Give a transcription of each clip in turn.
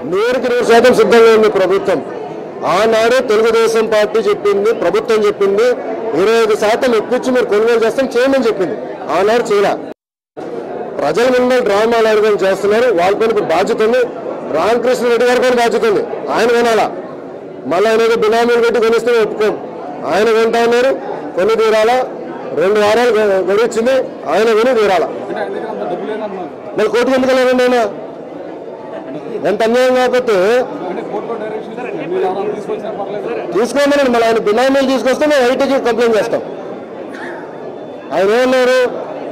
100% సిద్ధంగా ఉంది ప్రభుత్వం. ఆనాడు తెలుగుదేశం పార్టీ చెప్పింది, ప్రభుత్వం చెప్పింది 25% ఎక్కువ మీరు కొనుగోలు చేస్తాం చేయమని చెప్పింది. ఆనాడు చేయలే. ప్రజల ముందు డ్రామాలు ఆడుకొని చేస్తున్నారు. వాళ్ళపైన ఇప్పుడు బాధ్యత ఉంది. రామకృష్ణ రెడ్డి గారి పైన బాధ్యత ఉంది. ఆయన కొనాలా. మళ్ళీ ఆయన బినామీలు పెట్టి కొనిస్తే ఒప్పుకోం. ఆయన కొంటా ఉన్నారు, కొని తీరాలా. 2 వారాలు గడిచింది, ఆయన కొని తీరాలా. మరి కోర్టుకు ఎందుకు వెళ్ళారండి ఆయన? ఎంత అన్యాయం కాకపోతే తీసుకోమనండి. మళ్ళీ ఆయన బినామీలు తీసుకొస్తే మేము ఐటీకి కంప్లైంట్ చేస్తాం. ఆయన ఏమన్నారు,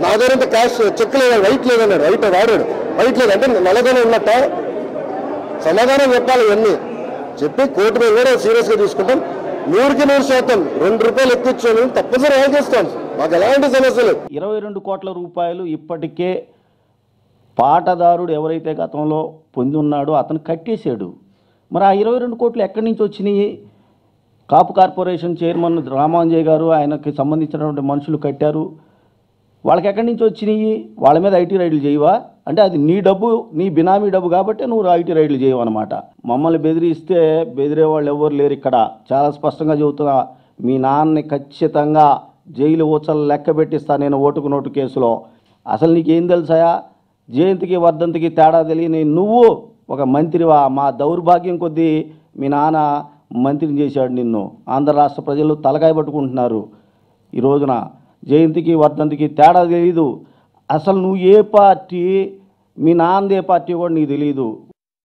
నా దగ్గర ఇంత క్యాష్ చెక్ లేదు, వైట్ లేదన్నాడు. వైట్ వాడాడు, వైట్ లేదు అంటే నల్లగానే ఉన్నట్ట. సమాధానం చెప్పాలి. ఇవన్నీ చెప్పి కోర్టు మీద కూడా సీరియస్గా తీసుకుంటాం. 100% ₹2 ఎక్కువ తప్పనిసరి ఏం చేస్తాం. మాకు ఎలాంటి సమస్యలు. 22 కోట్ల రూపాయలు ఇప్పటికే పాటదారుడు ఎవరైతే గతంలో పొంది ఉన్నాడో అతను కట్టేశాడు. మరి ఆ 22 కోట్లు ఎక్కడి నుంచి వచ్చినాయి? కాపు కార్పొరేషన్ చైర్మన్ రామాంజయ్ గారు, ఆయనకి సంబంధించినటువంటి మనుషులు కట్టారు. వాళ్ళకి ఎక్కడి నుంచి వచ్చినాయి? వాళ్ళ మీద ఐటీ రైడ్లు చేయవా? అంటే అది నీ డబ్బు, నీ బినామీ డబ్బు కాబట్టి నువ్వు ఐటీ రైడ్లు చేయవు అనమాట. మమ్మల్ని బెదిరిస్తే బెదిరే వాళ్ళు ఎవరు లేరు ఇక్కడ. చాలా స్పష్టంగా చెబుతున్నా, మీ నాన్నని ఖచ్చితంగా జైలు ఊచలు లెక్క పెట్టిస్తా నేను ఓటుకు నోటు కేసులో. అసలు నీకేం తెలుసాయా? జయంతికి వర్ధంతికి తేడా తెలియని నువ్వు ఒక మంత్రివా? మా దౌర్భాగ్యం కొద్దీ మీ నాన్న మంత్రిని చేశాడు నిన్ను. ఆంధ్ర రాష్ట్ర ప్రజలు తలకాయ పట్టుకుంటున్నారు ఈ రోజున. జయంతికి వర్ధంతికి తేడా తెలీదు. అసలు నువ్వు ఏ పార్టీ, మీ నాన్నది ఏ పార్టీ కూడా నీకు తెలియదు.